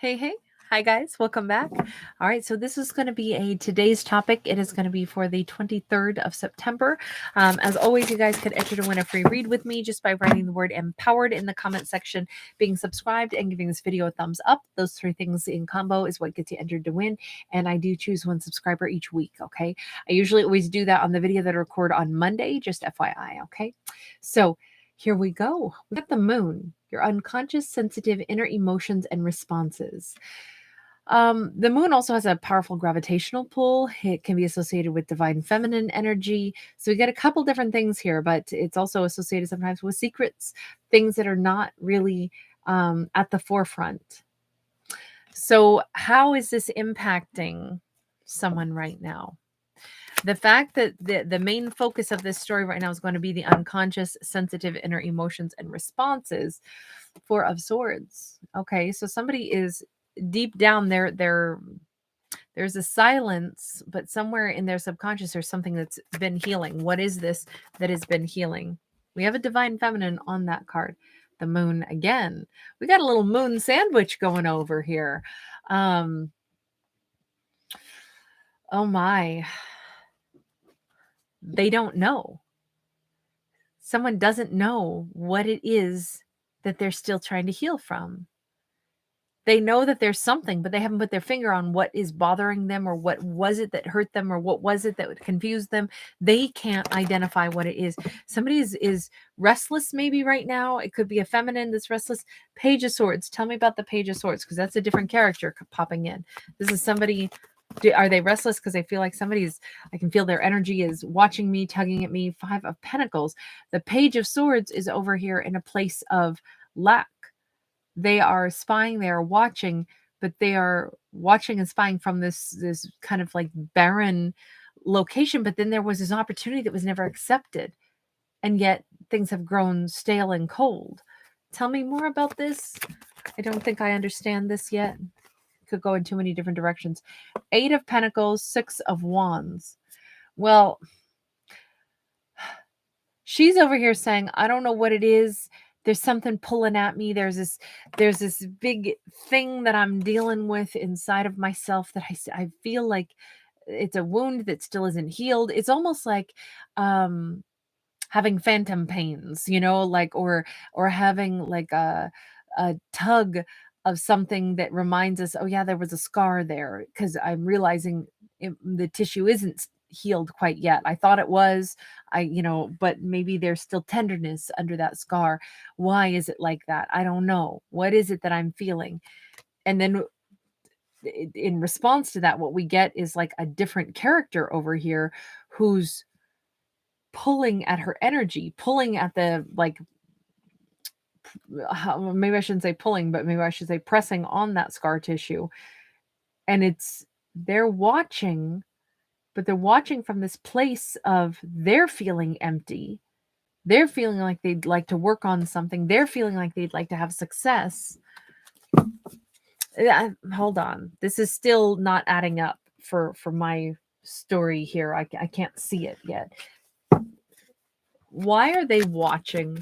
Hey, hey. Hi, guys. Welcome back. All right. So, this is going to be today's topic. It is going to be for the 23rd of September. As always, you guys could enter to win a free read with me just by writing the word empowered in the comment section, being subscribed, and giving this video a thumbs up. Those three things in combo is what gets you entered to win. And I do choose one subscriber each week. Okay. I usually always do that on the video that I record on Monday, just FYI. Okay. So, here we go. We got the moon, your unconscious, sensitive inner emotions and responses. The moon also has a powerful gravitational pull. It can be associated with divine feminine energy. So we get a couple different things here, but it's also associated sometimes with secrets, things that are not really at the forefront. So, how is this impacting someone right now? The fact that the main focus of this story right now is going to be the unconscious, sensitive inner emotions and responses. Four of Swords. Okay, so somebody is deep down there. There's a silence, but somewhere in their subconscious, there's something that's been healing. What is this that has been healing? We have a divine feminine on that card. The moon again. We got a little moon sandwich going over here. Oh my. They don't know. Someone doesn't know what it is that they're still trying to heal from. They know that there's something, but they haven't put their finger on what is bothering them or what was it that hurt them or what was it that would confuse them. They can't identify what it is. Somebody is restless maybe right now. It could be a feminine that's restless. Page of Swords. Tell me about the Page of Swords because that's a different character popping in. This is somebody. Are they restless because they feel like I can feel their energy is watching me, tugging at me? Five of Pentacles. The Page of Swords is over here in a place of lack. They are spying, they are watching, but they are watching and spying from this kind of like barren location. But then there was this opportunity that was never accepted, and yet things have grown stale and cold. Tell me more about this. I don't think I understand this yet. Could go in too many different directions. Eight of Pentacles, Six of Wands. Well, she's over here saying, I don't know what it is. There's something pulling at me. There's this big thing that I'm dealing with inside of myself that I feel like it's a wound that still isn't healed. It's almost like having phantom pains, like or having like a tug of something that reminds us, oh yeah, there was a scar there, because I'm realizing the tissue isn't healed quite yet. I thought it was, but maybe there's still tenderness under that scar. Why is it like that? I don't know. What is it that I'm feeling? And then in response to that, what we get is like a different character over here who's pulling at her energy, pulling at the maybe I shouldn't say pulling, but maybe I should say pressing on that scar tissue. And they're watching, but they're watching from this place of they're feeling empty. They're feeling like they'd like to work on something. They're feeling like they'd like to have success. Hold on. This is still not adding up for my story here. I can't see it yet. Why are they watching?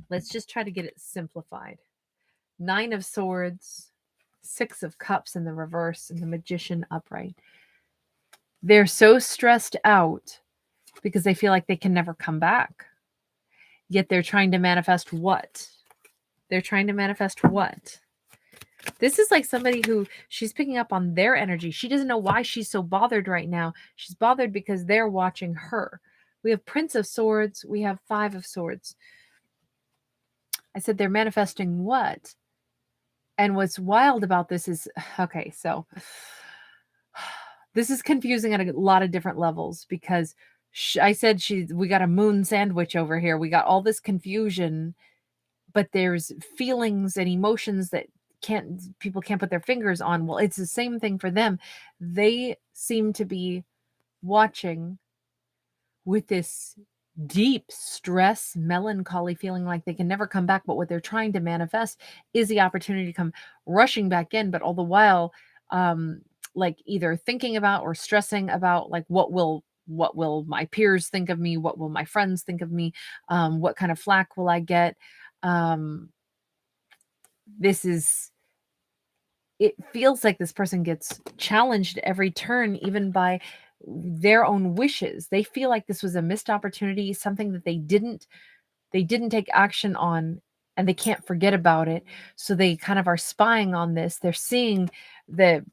Let's just try to get it simplified. Nine of Swords, Six of Cups in the reverse, and the Magician upright. They're so stressed out because they feel like they can never come back. Yet they're trying to manifest what? They're trying to manifest what? This is like somebody who she's picking up on their energy. She doesn't know why she's so bothered right now. She's bothered because they're watching her. We have Prince of Swords. We have Five of Swords. I said they're manifesting what? And what's wild about this is, okay, so this is confusing at a lot of different levels because I said we got a moon sandwich over here. We got all this confusion, but there's feelings and emotions that people can't put their fingers on. Well, it's the same thing for them. They seem to be watching with this deep stress, melancholy, feeling like they can never come back. But what they're trying to manifest is the opportunity to come rushing back in. But all the while, like either thinking about or stressing about like what will my peers think of me? What will my friends think of me? What kind of flack will I get? This is it feels like this person gets challenged every turn, even by their own wishes. They feel like this was a missed opportunity, something that they didn't take action on, and they can't forget about it. So they kind of are spying on this. They're seeing the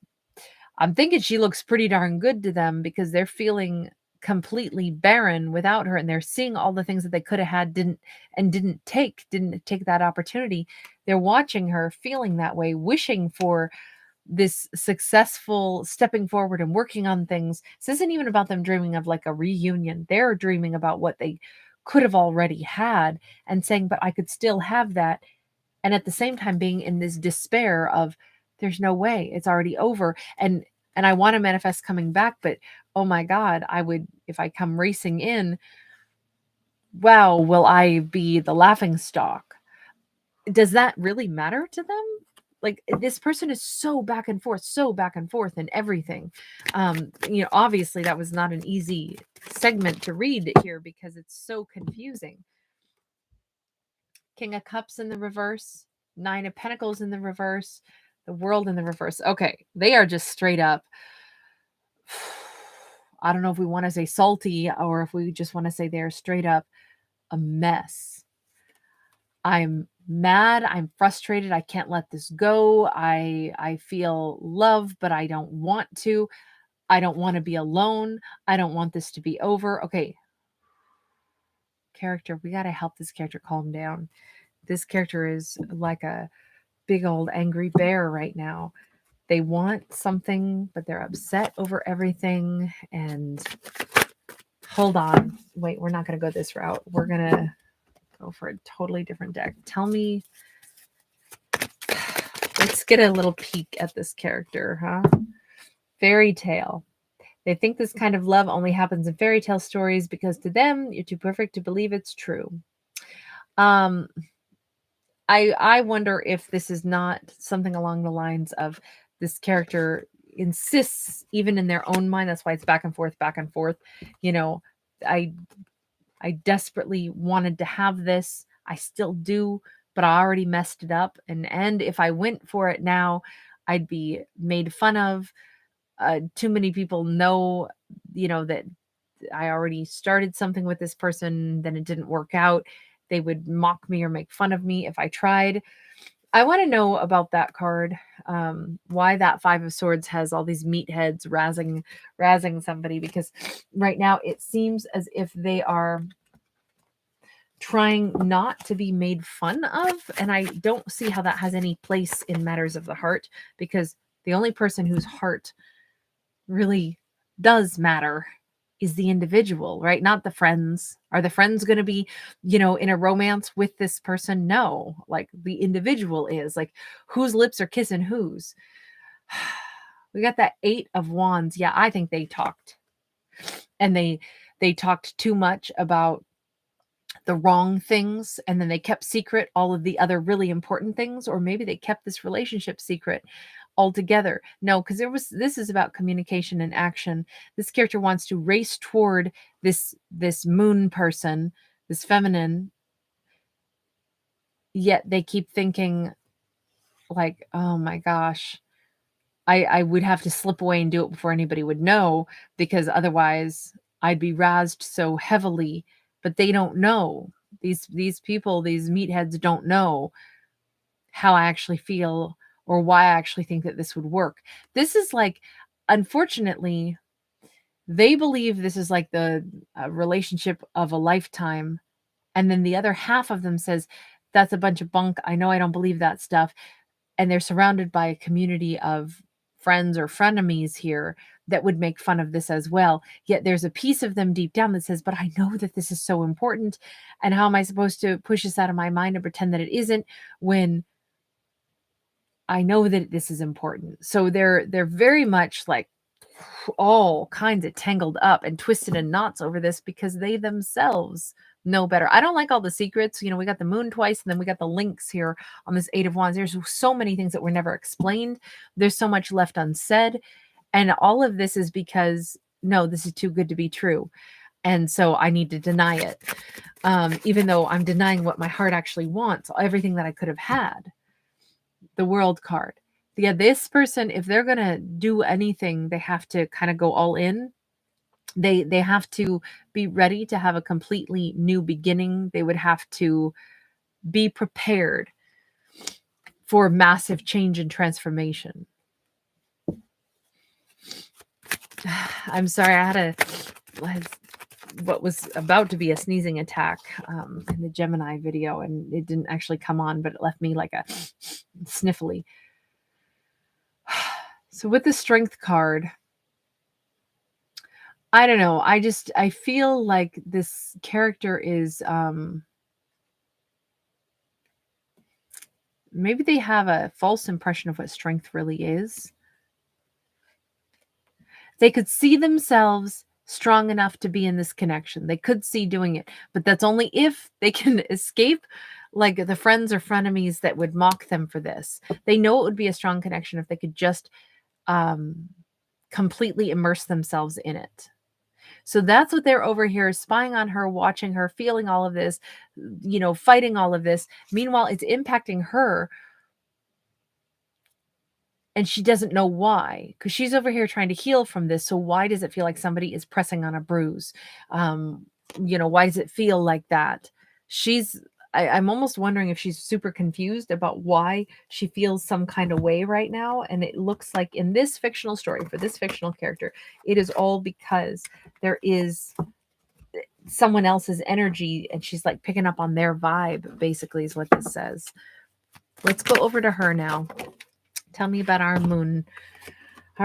I'm thinking she looks pretty darn good to them because they're feeling completely barren without her, and they're seeing all the things that they could have had, didn't take that opportunity. They're watching her feeling that way, wishing for this successful stepping forward and working on things. This isn't even about them dreaming of like a reunion. They're dreaming about what they could have already had and saying, but I could still have that. And at the same time being in this despair of there's no way, it's already over. And I want to manifest coming back, but oh my God, I would, if I come racing in, wow, will I be the laughing stock? Does that really matter to them? Like, this person is so back and forth in everything. Obviously that was not an easy segment to read here because it's so confusing. King of Cups in the reverse, Nine of Pentacles in the reverse, the World in the reverse. Okay, they are just straight up. I don't know if we want to say salty or if we just want to say they're straight up a mess. I'm mad, I'm frustrated, I can't let this go. I feel love, but I don't want to. I don't want to be alone. I don't want this to be over. Okay. Character, we got to help this character calm down. This character is like a big old angry bear right now. They want something, but they're upset over everything. And hold on. Wait, we're not going to go this route. We're going to go for a totally different deck. Tell me. Let's get a little peek at this character, huh? Fairy tale. They think this kind of love only happens in fairy tale stories because to them, you're too perfect to believe it's true. I wonder if this is not something along the lines of this character insists, even in their own mind. That's why it's back and forth, back and forth. I desperately wanted to have this. I still do, but I already messed it up. And if I went for it now, I'd be made fun of. Too many people know, that I already started something with this person, then it didn't work out. They would mock me or make fun of me if I tried. I want to know about that card. Why that Five of Swords has all these meatheads razzing somebody, because right now it seems as if they are trying not to be made fun of. And I don't see how that has any place in matters of the heart, because the only person whose heart really does matter is the individual, right? Not the friends. Are the friends going to be, in a romance with this person? No, like the individual is. Like, whose lips are kissing whose? We got that Eight of Wands. Yeah, I think they talked. And they talked too much about the wrong things, and then they kept secret all of the other really important things, or maybe they kept this relationship secret altogether. No, because this is about communication and action. This character wants to race toward this moon person, this feminine, yet they keep thinking like, oh my gosh, I would have to slip away and do it before anybody would know, because otherwise I'd be razzed so heavily. But they don't know. These people, these meatheads don't know how I actually feel or why I actually think that this would work. This is like, unfortunately, they believe this is like the relationship of a lifetime. And then the other half of them says, that's a bunch of bunk. I know I don't believe that stuff. And they're surrounded by a community of friends or frenemies here that would make fun of this as well. Yet there's a piece of them deep down that says, but I know that this is so important. And how am I supposed to push this out of my mind and pretend that it isn't when I know that this is important? So they're very much like all kinds of tangled up and twisted in knots over this because they themselves know better. I don't like all the secrets. We got the moon twice, and then we got the links here on this Eight of Wands. There's so many things that were never explained. There's so much left unsaid. And all of this is because, no, this is too good to be true. And so I need to deny it. Even though I'm denying what my heart actually wants, everything that I could have had. The World card. Yeah, this person, if they're gonna do anything, they have to kind of go all in. They have to be ready to have a completely new beginning. They would have to be prepared for massive change and transformation. I'm sorry, I had what was about to be a sneezing attack in the Gemini video, and it didn't actually come on, but it left me like a sniffly. So with the strength card, I don't know. I feel like this character is maybe they have a false impression of what strength really is. They could see themselves strong enough to be in this connection. They could see doing it, but that's only if they can escape like the friends or frenemies that would mock them for this. They know it would be a strong connection if they could just um completely immerse themselves in it. So that's what they're over here spying on her, watching her, feeling all of this, fighting all of this. Meanwhile, it's impacting her and she doesn't know why, because she's over here trying to heal from this. So why does it feel like somebody is pressing on a bruise? Um, why does it feel like that? She's I'm almost wondering if she's super confused about why she feels some kind of way right now. And it looks like in this fictional story, for this fictional character, it is all because there is someone else's energy and she's like picking up on their vibe, basically, is what this says. Let's go over to her now. Tell me about our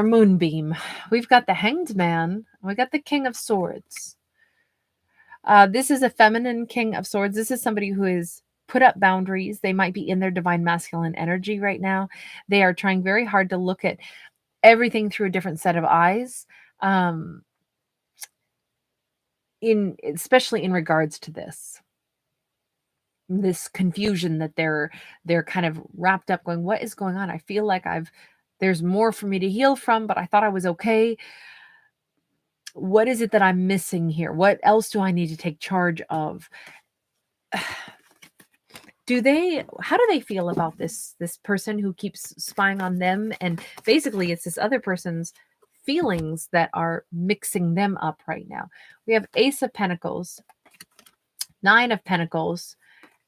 moonbeam. We've got the Hanged Man. We got the King of Swords. This is a feminine King of Swords. This is somebody who is put up boundaries. They might be in their divine masculine energy right now. They are trying very hard to look at everything through a different set of eyes. Especially in regards to this confusion that they're kind of wrapped up going, what is going on? I feel like there's more for me to heal from, but I thought I was okay. What is it that I'm missing here? What else do I need to take charge of? How do they feel about this person who keeps spying on them? And basically it's this other person's feelings that are mixing them up right now. We have Ace of Pentacles, Nine of Pentacles,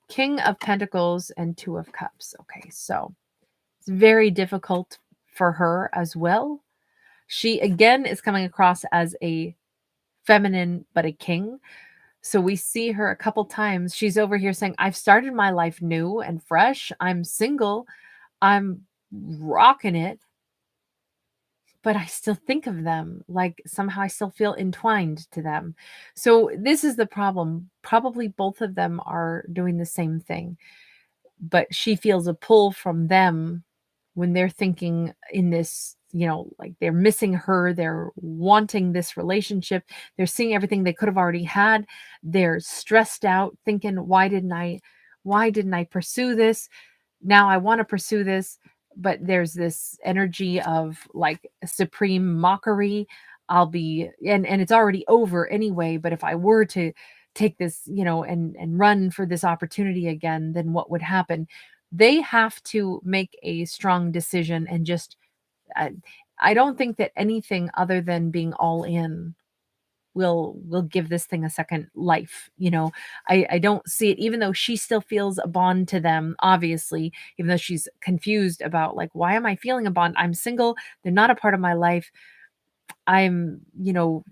King of Pentacles, and Two of Cups. Okay, so it's very difficult for her as well. She again is coming across as a feminine but a king. So we see her a couple times. She's over here saying, I've started my life new and fresh. I'm single. I'm rocking it. But I still think of them. Like somehow I still feel entwined to them. So this is the problem. Probably both of them are doing the same thing. But she feels a pull from them when they're thinking in this, like they're missing her, they're wanting this relationship, they're seeing everything they could have already had, they're stressed out thinking, why didn't I pursue this? Now I want to pursue this, but there's this energy of like supreme mockery. I'll be and it's already over anyway, but if I were to take this, and run for this opportunity again, then what would happen? They have to make a strong decision and just uh, I don't think that anything other than being all in will give this thing a second life. I don't see it, even though she still feels a bond to them, obviously, even though she's confused about like, why am I feeling a bond? I'm single, they're not a part of my life. I'm,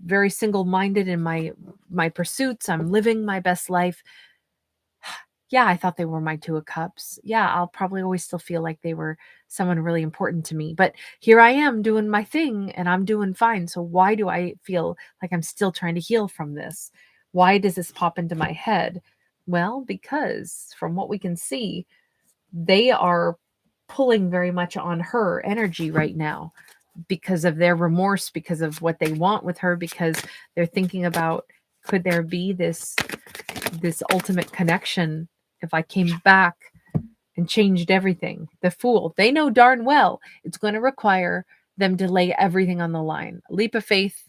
very single-minded in my pursuits. I'm living my best life. Yeah, I thought they were my Two of Cups. Yeah, I'll probably always still feel like they were someone really important to me. But here I am doing my thing and I'm doing fine. So why do I feel like I'm still trying to heal from this? Why does this pop into my head? Well, because from what we can see, they are pulling very much on her energy right now because of their remorse, because of what they want with her, because they're thinking about, could there be this ultimate connection if I came back and changed everything? The Fool. They know darn well it's going to require them to lay everything on the line. Leap of faith,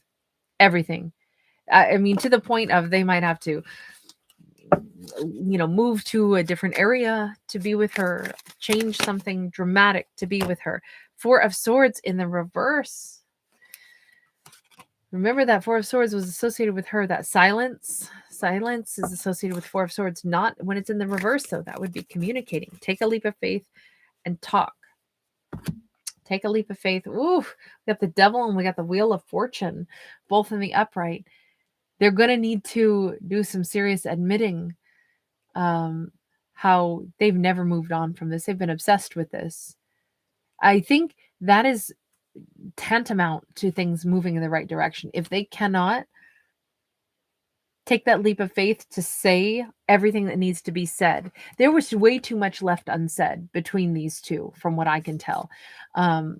everything. I mean, to the point of they might have to move to a different area to be with her, change something dramatic to be with her. Four of Swords in the reverse. Remember that Four of Swords was associated with her, that silence is associated with Four of Swords, not when it's in the reverse, though. That would be communicating. Take a leap of faith and talk. Take a leap of faith. Ooh, we got the Devil and we got the Wheel of Fortune, both in the upright. They're going to need to do some serious admitting how they've never moved on from this. They've been obsessed with this. I think that is tantamount to things moving in the right direction. If they cannot take that leap of faith to say everything that needs to be said, there was way too much left unsaid between these two, from what I can tell.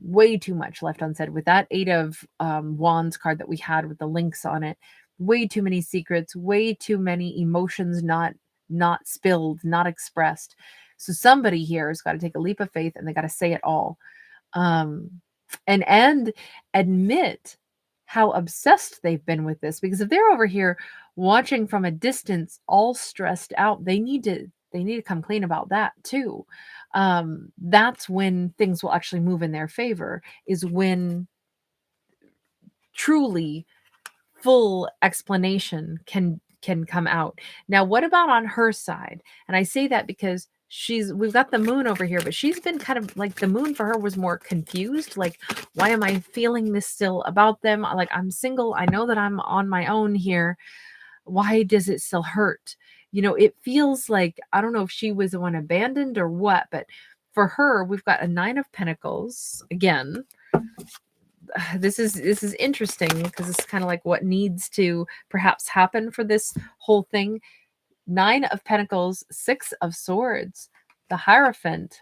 Way too much left unsaid with that Eight of Wands card that we had with the links on it. Way too many secrets, way too many emotions not spilled, not expressed. So somebody here has got to take a leap of faith and they got to say it all. And admit how obsessed they've been with this, because if they're over here watching from a distance all stressed out, they need to come clean about that too. That's when things will actually move in their favor, is when truly full explanation can come out. Now, what about on her side? And I say that because we've got the Moon over here, but she's been kind of like, the Moon for her was more confused. Like, why am I feeling this still about them? Like, I'm single. I know that I'm on my own here. Why does it still hurt? It feels like, I don't know if she was the one abandoned or what, but for her, we've got a Nine of Pentacles again. This is interesting because it's kind of like what needs to perhaps happen for this whole thing. Nine of Pentacles, Six of Swords, the Hierophant,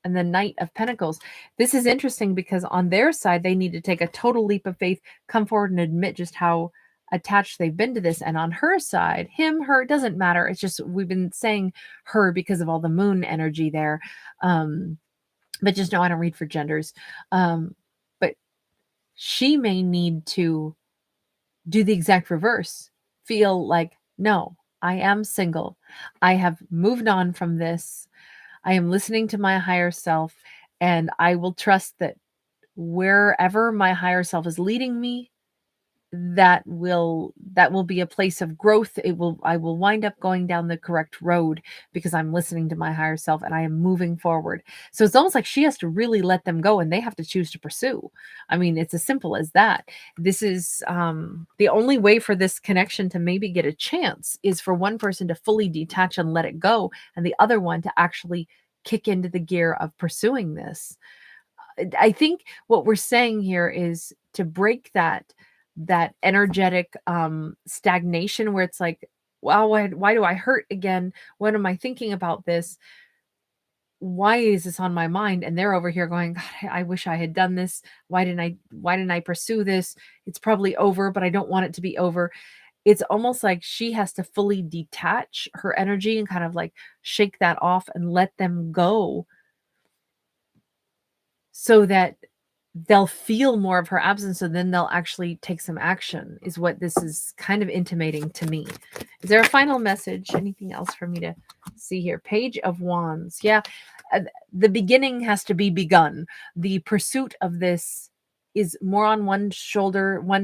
and the Knight of Pentacles. This is interesting because on their side, they need to take a total leap of faith, come forward and admit just how attached they've been to this. And on her side, him, her, doesn't matter. It's just, we've been saying her because of all the Moon energy there. But just know I don't read for genders. But she may need to do the exact reverse. Feel like, no, I am single. I have moved on from this. I am listening to my higher self, and I will trust that wherever my higher self is leading me, that will be a place of growth. I will wind up going down the correct road because I'm listening to my higher self and I am moving forward. So it's almost like she has to really let them go and they have to choose to pursue. I mean, it's as simple as that. This is the only way for this connection to maybe get a chance is for one person to fully detach and let it go, and the other one to actually kick into the gear of pursuing this. I think what we're saying here is to break that energetic stagnation where it's like, wow, why do I hurt again? What am I thinking about this? Why is this on my mind? And they're over here going, God, I wish I had done this. Why didn't I pursue this? It's probably over, but I don't want it to be over. It's almost like she has to fully detach her energy and kind of like shake that off and let them go so that they'll feel more of her absence, so then they'll actually take some action, is what this is kind of intimating to me. Is there a final message? Anything else for me to see here? Page of Wands. Yeah, the beginning has to be begun. The pursuit of this is more on one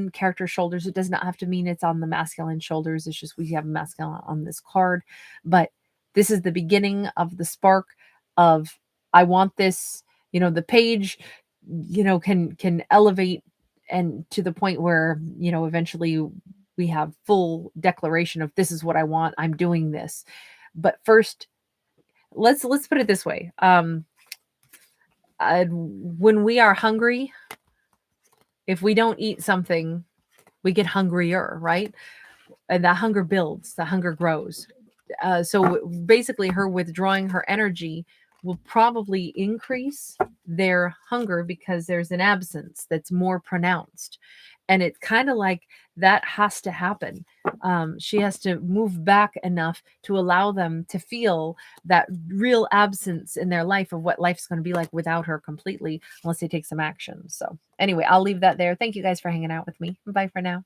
character's shoulders. It does not have to mean it's on the masculine shoulders. It's just we have masculine on this card. But this is the beginning of the spark of, I want this. The page can elevate and to the point where eventually we have full declaration of, this is what I want, I'm doing this. But first, let's put it this way. When we are hungry, if we don't eat something, we get hungrier, right? And that hunger builds, that hunger grows. So basically her withdrawing her energy will probably increase their hunger because there's an absence that's more pronounced. And it's kind of like that has to happen. She has to move back enough to allow them to feel that real absence in their life of what life's going to be like without her completely, unless they take some action. So anyway, I'll leave that there. Thank you guys for hanging out with me. Bye for now.